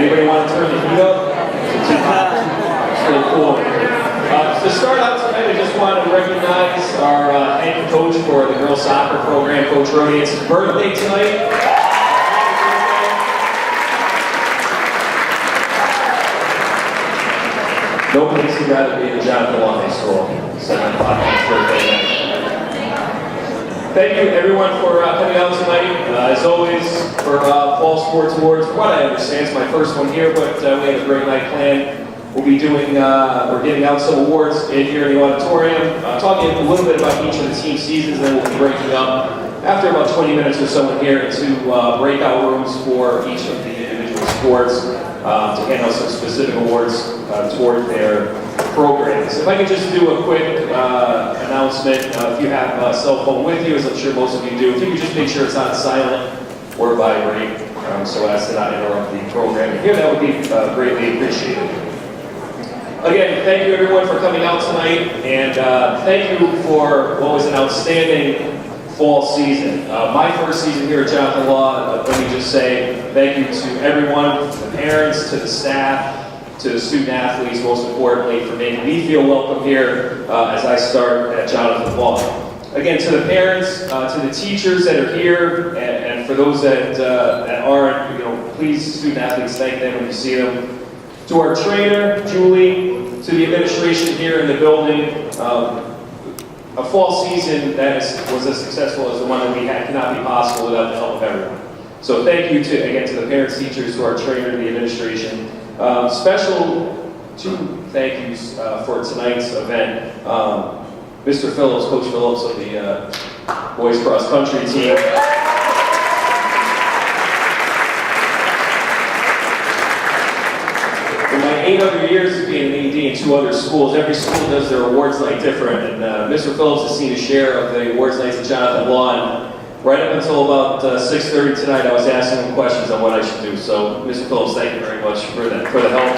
Anybody want to turn the heat up? Still cool. To start out tonight, I just want to recognize our head coach for the girls soccer program, Coach Rody. It's his birthday tonight. Nobody would rather be in Jonathan Law High School. 7 o'clock on his birthday night. Thank you everyone for coming out tonight. As always, for Fall Sports Awards, from what I understand, it's my first one here, but we have a great night planned. We'll be doing, we're giving out some awards here in the auditorium, talking a little bit about each of the team seasons, and then we'll be breaking up after about 20 minutes or so in here into breakout rooms for each of the individual sports to hand out some specific awards toward their programs. If I could just do a quick announcement, if you have a cell phone with you, as I'm sure most of you do, if you could just make sure it's on silent or vibrate, so as to not interrupt the program here, that would be greatly appreciated. Again, thank you everyone for coming out tonight, and thank you for what was an outstanding fall season. My first season here at Jonathan Law, let me just say thank you to everyone, the parents, to the staff, to the student athletes, most importantly, for making me feel welcome here as I start at Jonathan Law. Again, to the parents, to the teachers that are here, and for those that aren't, please, student athletes, thank them when you see them. To our trainer, Julie, to the administration here in the building, a fall season that was as successful as the one that we had cannot be possible without the help of everyone. So thank you again to the parents, teachers, to our trainer, the administration. Special two thank yous for tonight's event. Mr. Phillips, Coach Phillips of the boys cross country team. In my 8 other years of being an AD in 2 other schools, every school does their awards night different, and Mr. Phillips has seen a share of the awards nights at Jonathan Law, and right up until about 6:30 tonight, I was asking him questions on what I should do. So, Mr. Phillips, thank you very much for the help.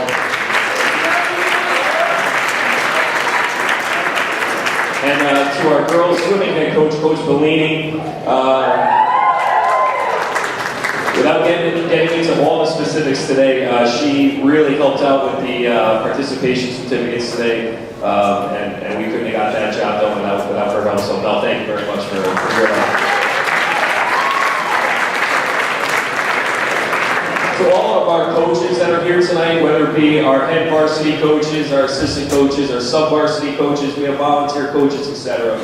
And to our girls swimming head coach, Coach Bellini, without getting into all the specifics today, she really helped out with the participation certificates today, and we couldn't have got that job done without her help. So, Mel, thank you very much for your help. To all of our coaches that are here tonight, whether it be our head varsity coaches, our assistant coaches, our sub-varsity coaches, we have volunteer coaches, etc.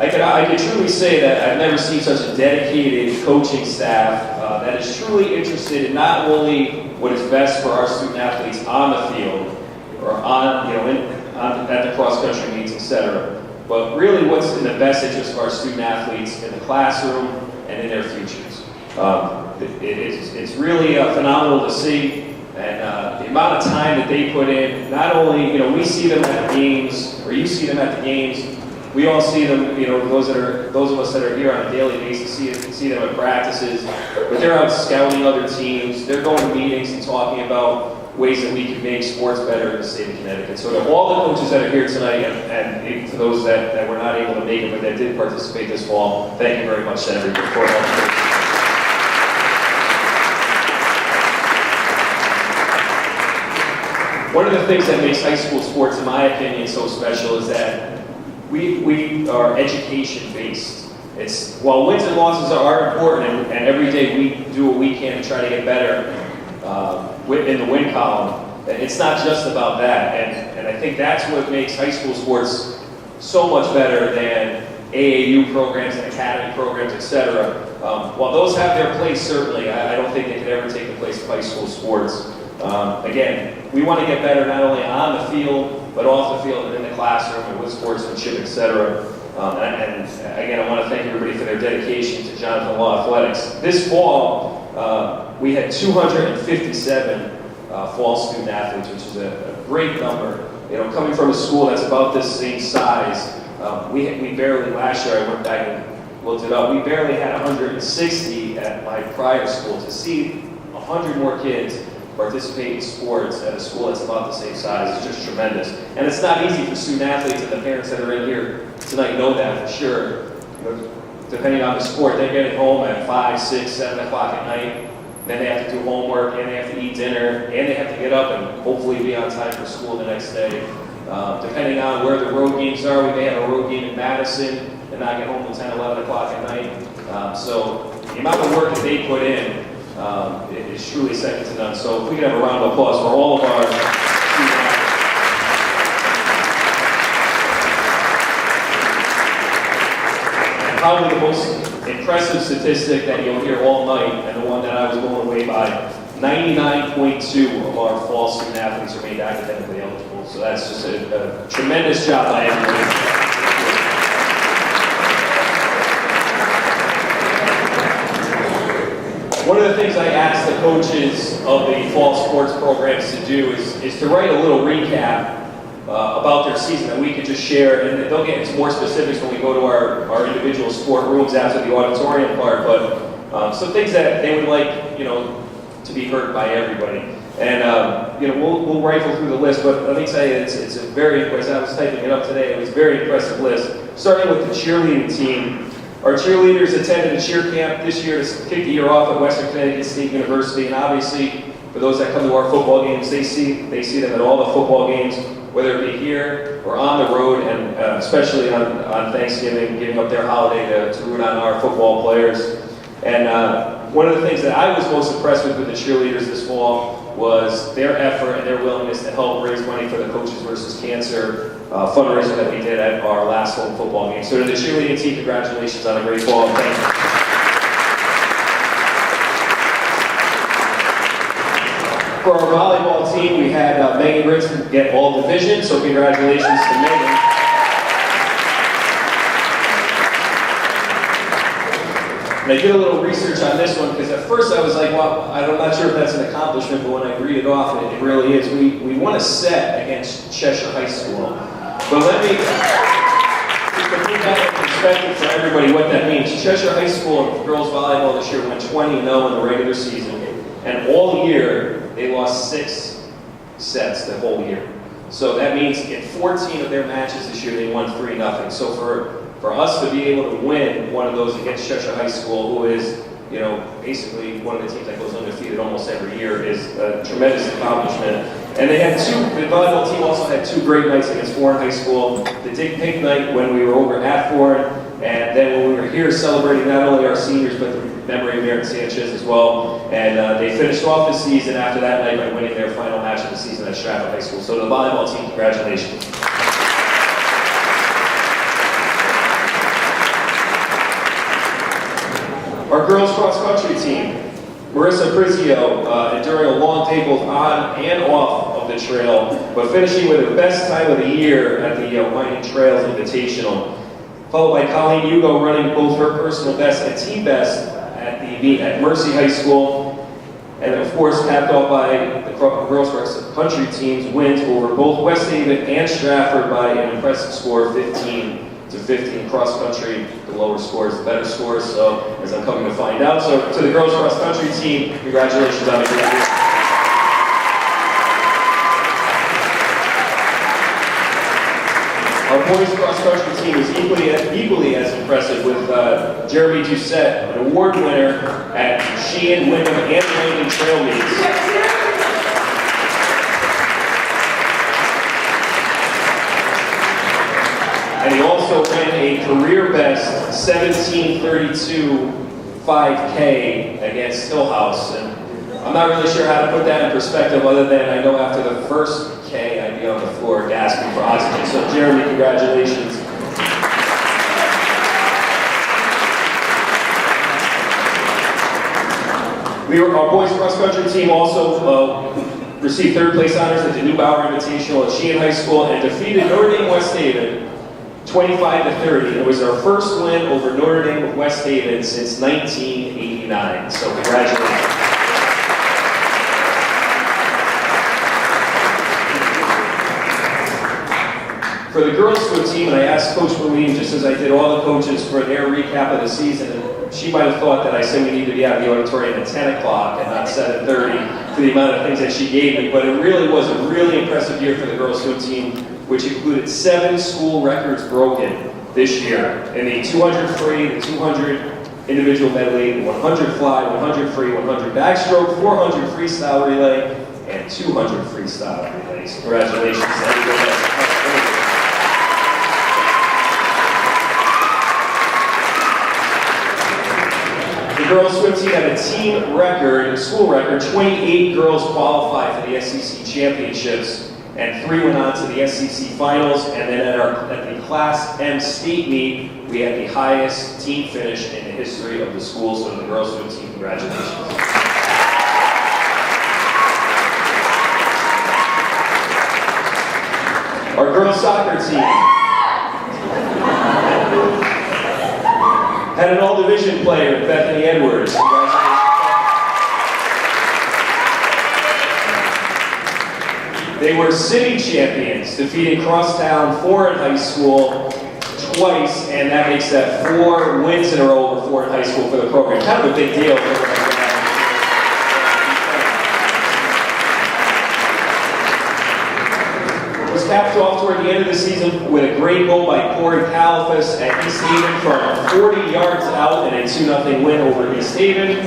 I could truly say that I've never seen such a dedicated coaching staff that is truly interested in not only what is best for our student athletes on the field or at the cross-country meets, etc., but really what's in the best interest of our student athletes in the classroom and in their futures. It's really phenomenal to see, and the amount of time that they put in. Not only, we see them at the games, or you see them at the games, we all see them, those of us that are here on a daily basis see them at practices, but they're out scouting other teams, they're going to meetings and talking about ways that we can make sports better in the state of Connecticut. So to all the coaches that are here tonight, and even for those that were not able to make it, but that did participate this fall, thank you very much to everyone for helping. One of the things that makes high school sports, in my opinion, so special is that we are education-based. While wins and losses are important, and every day we do what we can to try to get better in the win column, it's not just about that. And I think that's what makes high school sports so much better than AAU programs and academy programs, etc. While those have their place, certainly, I don't think they could ever take the place of high school sports. Again, we want to get better not only on the field, but off the field and in the classroom and with sportsmanship, etc. And again, I want to thank everybody for their dedication to Jonathan Law Athletics. This fall, we had 257 fall student athletes, which is a great number. Coming from a school that's about this same size, we barely, last year I went back and looked it up, we barely had 160 at my prior school. To see 100 more kids participate in sports at a school that's about the same size is just tremendous. And it's not easy for student athletes, and the parents that are in here tonight know that for sure. Depending on the sport, they're getting home at 5, 6, 7 o'clock at night. Then they have to do homework, and they have to eat eat dinner, and they have to get up and hopefully be on time for school the next day. Depending on where the road games are, we may have a road game in Madison and not get home until 10, 11 o'clock at night. So the amount of work that they put in is truly second to none. So if we could have a round of applause for all of our student athletes. And probably the most impressive statistic that you'll hear all night, and the one that I was blown away by, 99.2 of our fall student athletes are made academically eligible. So that's just a tremendous job by everybody. One of the things I asked the coaches of the fall sports programs to do is to write a little recap about their season that we could just share, and they'll get into more specifics when we go to our individual sport rooms after the auditorium part, but some things that they would like, to be heard by everybody. And, we'll rifle through the list, but let me tell you, it's a very impressive, I was typing it up today, it was a very impressive list. Starting with the cheerleading team. Our cheerleaders attended a cheer camp this year to kick the year off at Western Connecticut State University, and obviously, for those that come to our football games, they see them at all the football games, whether it be here or on the road, and especially on Thanksgiving, giving up their holiday to root on our football players. And one of the things that I was most impressed with the cheerleaders this fall was their effort and their willingness to help raise money for the Coaches vs. Cancer fundraiser that we did at our last home football game. So to the cheerleading team, congratulations on a great fall. Thank you. For our volleyball team, we had Megan Richmond get all divisions, so congratulations to Megan. And I did a little research on this one because at first I was like, well, I'm not sure if that's an accomplishment, but when I read it off, it really is. We won a set against Cheshire High School. But let me put that in perspective for everybody what that means. Cheshire High School girls volleyball this year went 20-0 in the regular season, and all year they lost 6 sets the whole year. So that means in 14 of their matches this year they won 3-0. So for us to be able to win one of those against Cheshire High School, who is, basically one of the teams that goes undefeated almost every year, is a tremendous accomplishment. And they had the volleyball team also had 2 great nights against Foreign High School. The Dig Pink night when we were over at Foreign, and then when we were here celebrating not only our seniors, but the memory of Merritt Sanchez as well. And they finished off the season after that night by winning their final match of the season at Stratford High School. So the volleyball team, congratulations. Our girls cross-country team, Marissa Prizio, enduring a long day both on and off of the trail, but finishing with the best time of the year at the Winding Trails Invitational. Followed by Colleen Hugo running both her personal best and team best at Mercy High School. And of course, capped off by the girls cross-country team's wins over both West Haven and Stratford by an impressive score of 15-15 cross-country. The lower scores, the better scores, so as I'm coming to find out. So to the girls cross-country team, congratulations on a great year. Our boys cross-country team is equally as impressive with Jeremy Doucette, an award winner at Sheehan, Wyndham, and Langdon Trail Meets. And he also ran a career best 17:32 5K against Hillhouse. And I'm not really sure how to put that in perspective other than I know after the first K, I'd be on the floor gasping for oxygen. So Jeremy, congratulations. Our boys cross-country team also received 3rd place honors at the Neubauer Invitational at Sheehan High School and defeated Notre Dame West Haven 25-30. It was our first win over Notre Dame of West Haven since 1989. So congratulations. For the girls' swim team, and I asked Coach Marlene, just as I did all the coaches, for their recap of the season, and she might have thought that I said we need to be out of the auditorium at 10 o'clock and not 7:30 for the amount of things that she gave me, but it really was a really impressive year for the girls' swim team, which included 7 school records broken this year in the 200 free, the 200 individual medley, 100 fly, 100 free, 100 backstroke, 400 freestyle relay, and 200 freestyle relays. Congratulations to everyone that's participated. The girls swim team had a team record, school record, 28 girls qualified for the SEC championships, and 3 went on to the SEC finals, and then at the Class M state meet, we had the highest team finish in the history of the school, so the girls swim team, congratulations. Our girls soccer team had an all-division player, Bethany Edwards. They were city champions, defeating Crosstown 4 in high school twice, and that makes that 4 wins in a row over 4 in high school for the program. Kind of a big deal. It was capped off toward the end of the season with a great goal by Corey Caliphas at East Haven from 40 yards out in a 2-0 win over East Haven.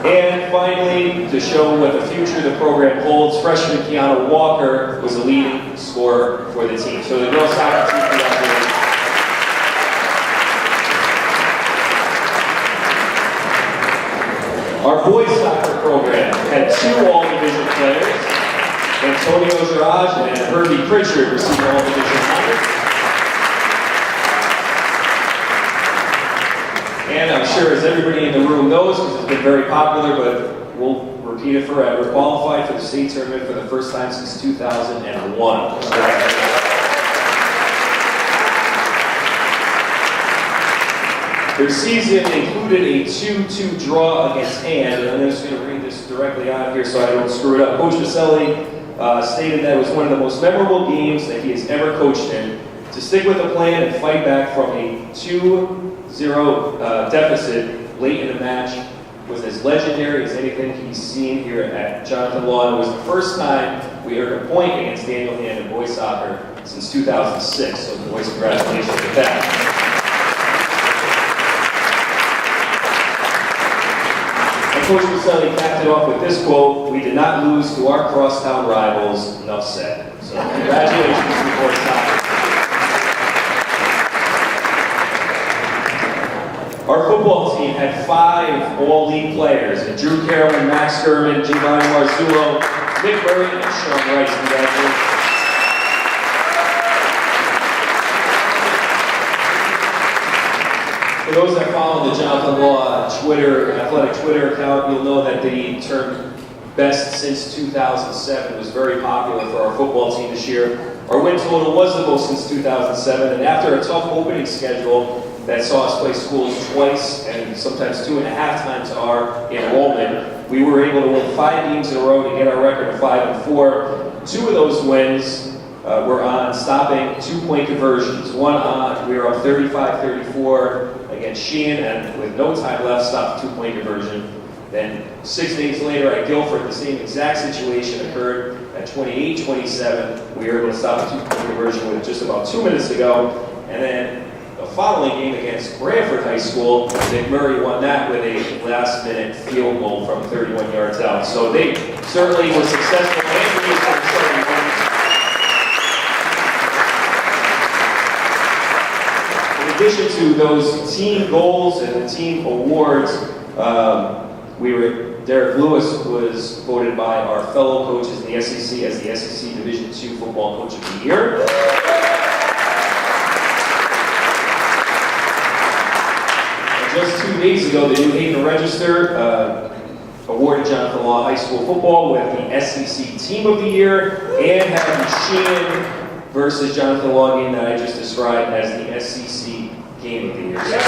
And finally, to show what the future of the program holds, freshman Kiana Walker was the leading scorer for the team. So the girls soccer team, congratulations. Our boys soccer program had 2 all-division players. Antonio Jaraj and Herbie Pritchard received all-division honors. And I'm sure, as everybody in the room knows, because it's been very popular, but we'll repeat it forever, qualified for the state tournament for the first time since 2001. Their season included a 2-2 draw against Hand, and I'm just going to read this directly out of here so I don't screw it up. Coach Vaselli stated that it was one of the most memorable games that he has ever coached in. To stick with the plan and fight back from a 2-0 deficit late in the match was as legendary as anything he's seen here at Jonathan Law. And it was the first time we earned a point against Daniel Hand in boys soccer since 2006. So boys, congratulations with that. And Coach Vaselli capped it off with this quote: "We did not lose to our crosstown rivals, enough said." So congratulations to boys soccer. Our football team had 5 all-league players: Drew Carroll, Max Gurman, Giovanni Marzullo, Nick Murray, and Sean Rice. Congratulations. For those that follow the Jonathan Law athletic Twitter account, you'll know that the term "best since 2007" was very popular for our football team this year. Our win total was the most since 2007, and after a tough opening schedule that saw us play schools twice and sometimes 2.5 times our enrollment, we were able to win 5 games in a row to get our record of 5-4. 2 of those wins were on stopping 2-point conversions. One on, we were up 35-34 against Sheehan, and with no time left, stopped a 2-point conversion. Then 6 days later at Guilford, the same exact situation occurred at 28-27. We were able to stop a 2-point conversion with just about 2 minutes to go. And then the following game against Branford High School, Nick Murray won that with a last-minute field goal from 31 yards out. So they certainly were successful and used their starting points. In addition to those team goals and the team awards, Derek Lewis was voted by our fellow coaches in the SEC as the SEC Division II Football Coach of the Year. Just 2 days ago, the New Haven Register awarded Jonathan Law High School football with the SEC Team of the Year and had the Sheehan versus Jonathan Law game that I just described as the SEC Game of the Year. So,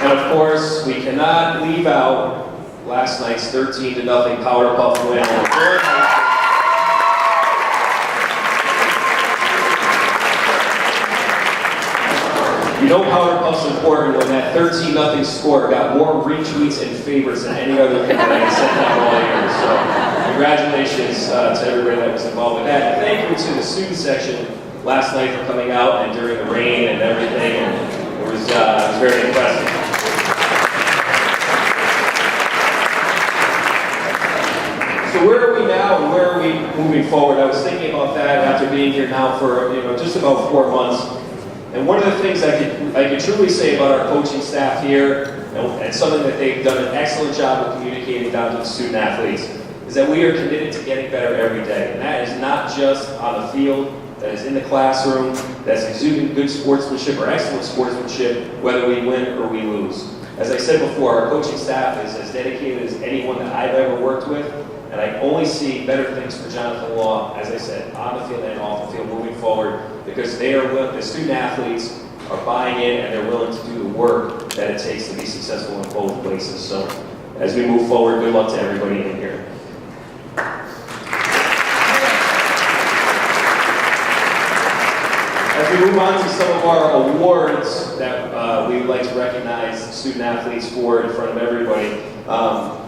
and of course, we cannot leave out last night's 13-0 Powder Puff win on Ford High School. You know Powder Puff's important when that 13-0 score got more retweets and favorites than any other thing that I had sent out all year. So congratulations to everybody that was involved with that. And thank you to the student section last night for coming out and during the rain and everything. And it was very impressive. So where are we now and where are we moving forward? I was thinking about that after being here now for just about 4 months. And one of the things I could truly say about our coaching staff here, and something that they've done an excellent job of communicating down to the student athletes, is that we are committed to getting better every day. And that is not just on the field, that is in the classroom, that's exuding good sportsmanship or excellent sportsmanship, whether we win or we lose. As I said before, our coaching staff is as dedicated as anyone that I've ever worked with, and I only see better things for Jonathan Law, as I said, on the field and off the field moving forward, because they are willing, the student athletes are buying in and they're willing to do the work that it takes to be successful in both places. So as we move forward, good luck to everybody in here. As we move on to some of our awards that we would like to recognize student athletes for in front of everybody,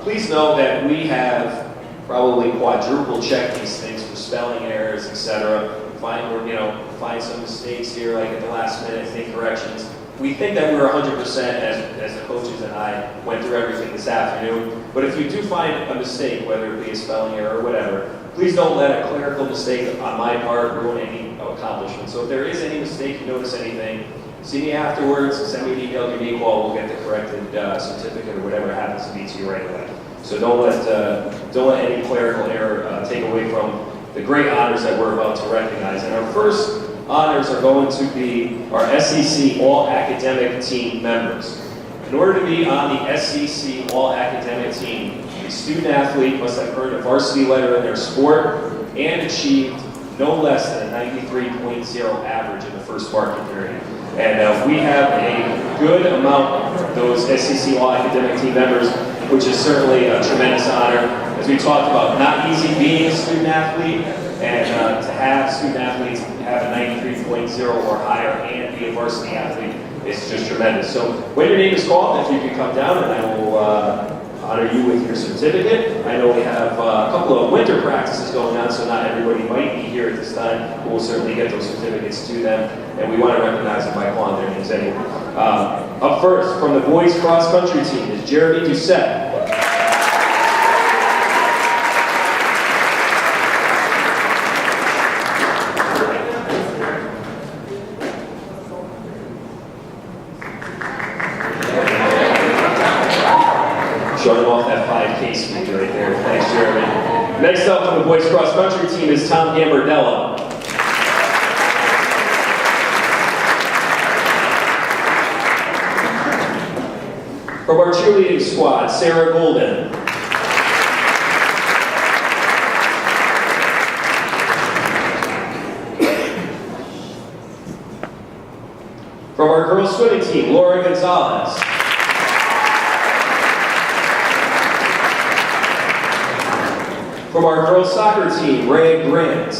please know that we have probably quadruple checked these things for spelling errors, etc. Find some mistakes here, like at the last minute, make corrections. We think that we're 100% as the coaches and I went through everything this afternoon. But if you do find a mistake, whether it be a spelling error or whatever, please don't let a clerical mistake on my part ruin any accomplishment. So if there is any mistake, you notice anything, see me afterwards, send me an email, give me a call, we'll get the corrected certificate or whatever happens to be to you right away. So don't let any clerical error take away from the great honors that we're about to recognize. And our first honors are going to be our SEC All-Academic Team members. In order to be on the SEC All-Academic Team, a student athlete must have earned a varsity letter in their sport and achieved no less than a 93.0 average in the first marking period. And we have a good amount of those SEC All-Academic Team members, which is certainly a tremendous honor. As we talked about, not easy being a student athlete, and to have student athletes have a 93.0 or higher and be a varsity athlete is just tremendous. So when your name is called, if you can come down, and I will honor you with your certificate. I know we have a couple of winter practices going on, so not everybody might be here at this time, but we'll certainly get those certificates to them, and we want to recognize them by calling their names anyway. Up first, from the boys cross country team, is Jeremy Doucette. Showing off that 5K speed right there. Thanks, Jeremy. Next up from the boys cross country team is Tom Gambardella. From our cheerleading squad, Sarah Golden. From our girls swimming team, Laura Gonzalez. From our girls soccer team, Ray Grant.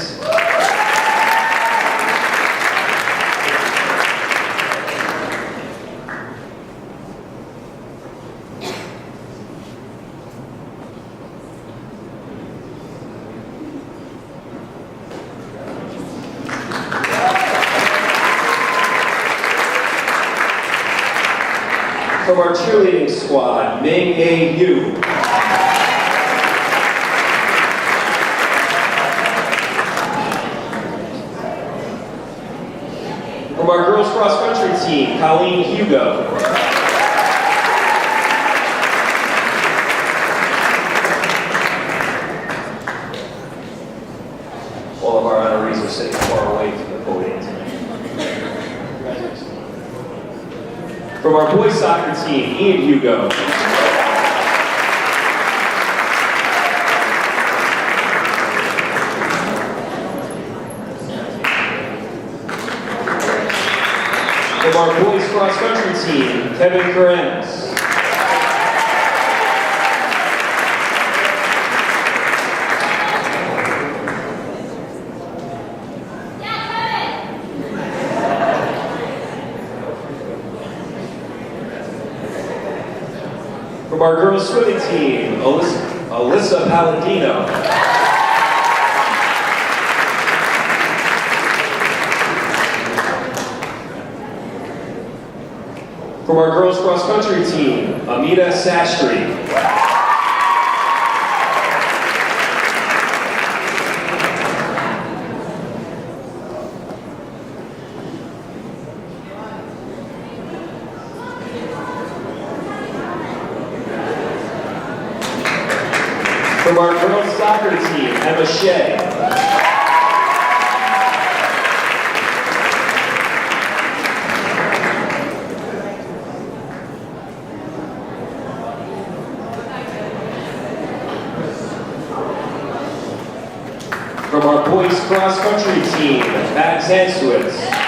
From our cheerleading squad, Ming A. Yu. From our girls cross country team, Colleen Hugo. All of our honorees are sitting far away from the podium tonight. From our boys soccer team, Ian Hugo. From our boys cross country team, Kevin Krenz. From our girls swimming team, Alyssa. Alyssa Palladino. From our girls cross country team, Amita Sastry. From our girls soccer team, Emma Shea. From our boys cross country team, Matt Zanskowitz.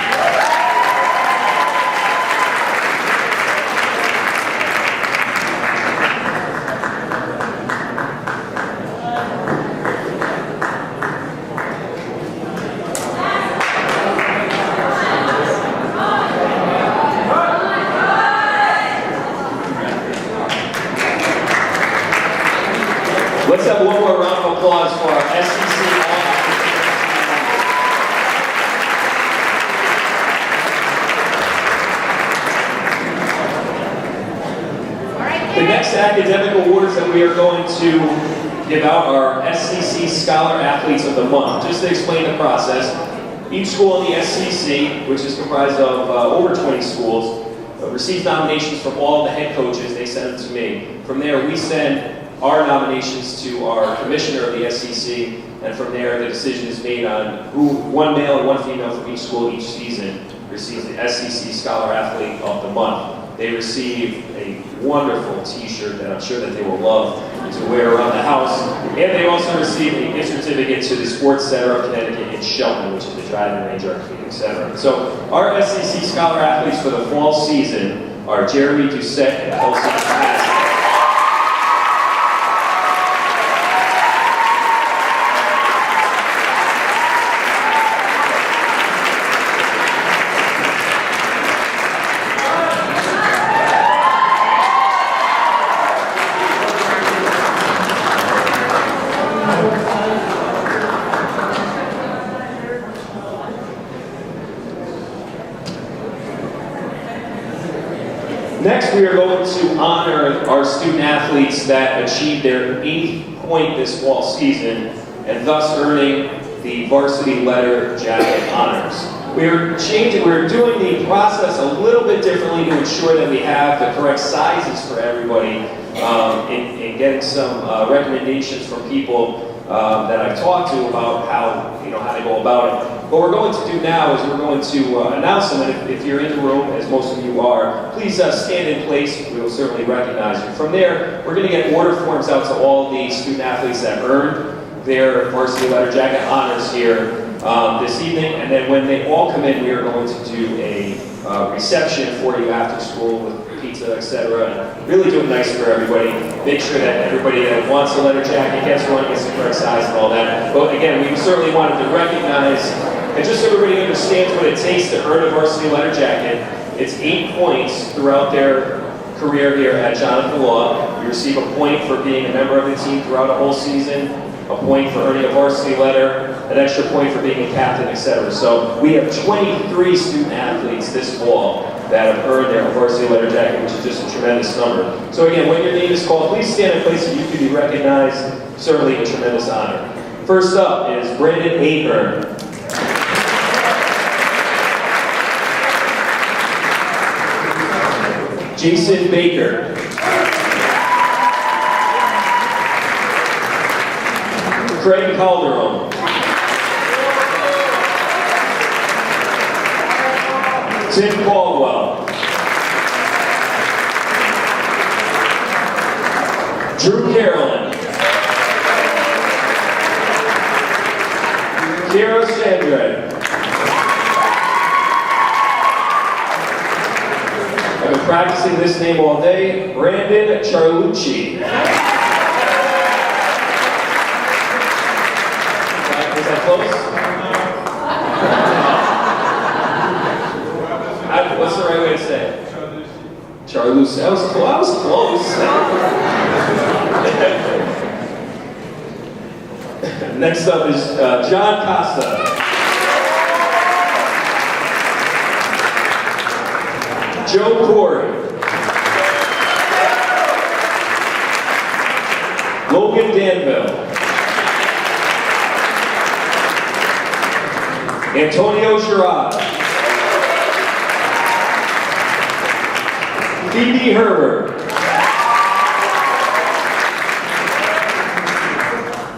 Let's have one more round of applause for our SEC. The next academic awards that we are going to give out are SCC Scholar Athletes of the Month. Just to explain the process, each school in the SCC, which is comprised of over 20 schools, receives nominations from all the head coaches. They send them to me. From there, we send our nominations to our commissioner of the SCC, and from there the decision is made on who, one male and one female from each school each season receives the SCC Scholar Athlete of the Month. They receive a wonderful t-shirt that I'm sure that they will love to wear around the house, and they also receive a gift certificate to the Sports Center of Connecticut in Shelton, which is the driving range, arcade, etc. So our SCC Scholar Athletes for the fall season are Jeremy Doucette and Kelsey Cassidy. Next, we are going to honor our student athletes that achieved their 8th point this fall season, and thus earning the varsity letter jacket honors. We're doing the process a little bit differently to ensure that we have the correct sizes for everybody, and getting some recommendations from people that I've talked to about how to go about it. What we're going to do now is we're going to announce them, and if you're in the room, as most of you are, please stand in place. We will certainly recognize you. From there, we're going to get order forms out to all the student athletes that earned their varsity letter jacket honors here this evening, and then when they all come in, we are going to do a reception for you after school with pizza, etc., and really do it nice for everybody. Make sure that everybody that wants a letter jacket gets one, gets the correct size and all that. But again, we certainly wanted to recognize, and just so everybody understands what it takes to earn a varsity letter jacket, it's 8 points throughout their career here at Jonathan Law. You receive a point for being a member of the team throughout a whole season, a point for earning a varsity letter, an extra point for being a captain, etc. So we have 23 student athletes this fall that have earned their varsity letter jacket, which is just a tremendous number. So again, when your name is called, please stand in place so you can be recognized. Certainly a tremendous honor. First up is Brandon Ahern. Jason Baker. Craig Calderon. Tim Caldwell. Drew Carolyn. Kira Sandre. I've been practicing this name all day. Brandon Charlucci. Was that close? What's the right way to say it? Charlucci. I was close. Next up is John Costa. Joe Corey. Logan Danville. Antonio Sherrod. Phoebe Herbert.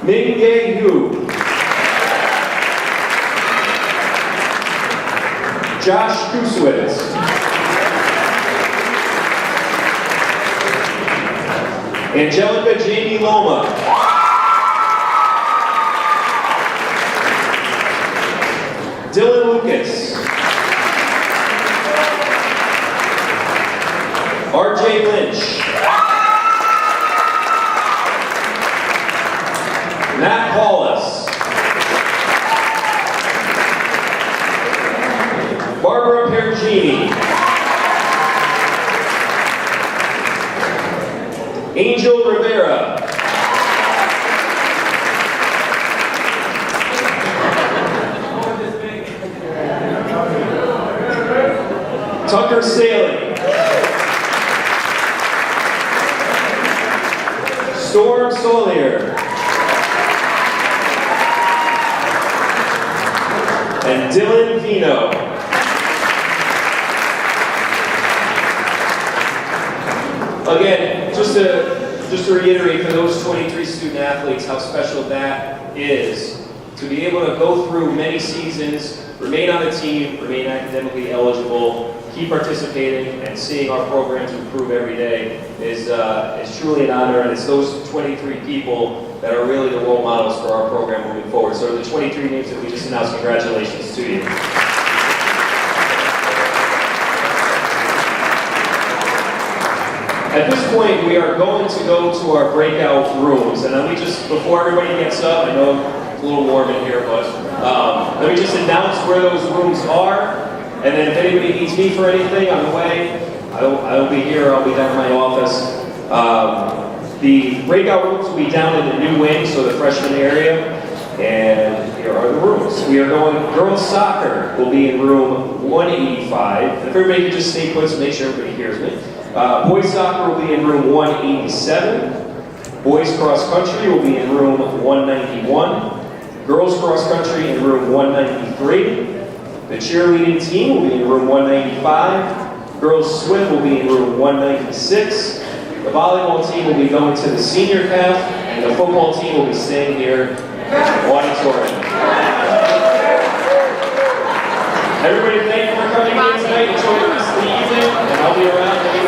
Ming-Ye Hu. Josh Kuswitz. Angelica Jamie Loma. Dylan Lucas. RJ Lynch. Matt Paulus. Barbara Pergini. Angel Rivera. Tucker Saley. Storm Solier. And Dylan Vino. Again, just to reiterate for those 23 student athletes how special that is, to be able to go through many seasons, remain on the team, remain academically eligible, keep participating, and seeing our programs improve every day is truly an honor, and it's those 23 people that are really the role models for our program moving forward. So the 23 names that we just announced, congratulations to you. At this point, we are going to go to our breakout rooms, and let me just, before everybody gets up, I know it's a little warm in here, but let me just announce where those rooms are, and then if anybody needs me for anything on the way, I'll be here, I'll be down in my office. The breakout rooms will be down in the new wing, so the freshman area, and here are the rooms. We are going, girls soccer will be in room 185. If everybody could just stay put, so make sure everybody hears me. Boys soccer will be in room 187. Boys cross country will be in room 191. Girls cross country in room 193. The cheerleading team will be in room 195. Girls swim will be in room 196. The volleyball team will be going to the senior half, and the football team will be staying here in the auditorium. Everybody, thank you for coming in tonight. Enjoy the rest of the evening, and I'll be around.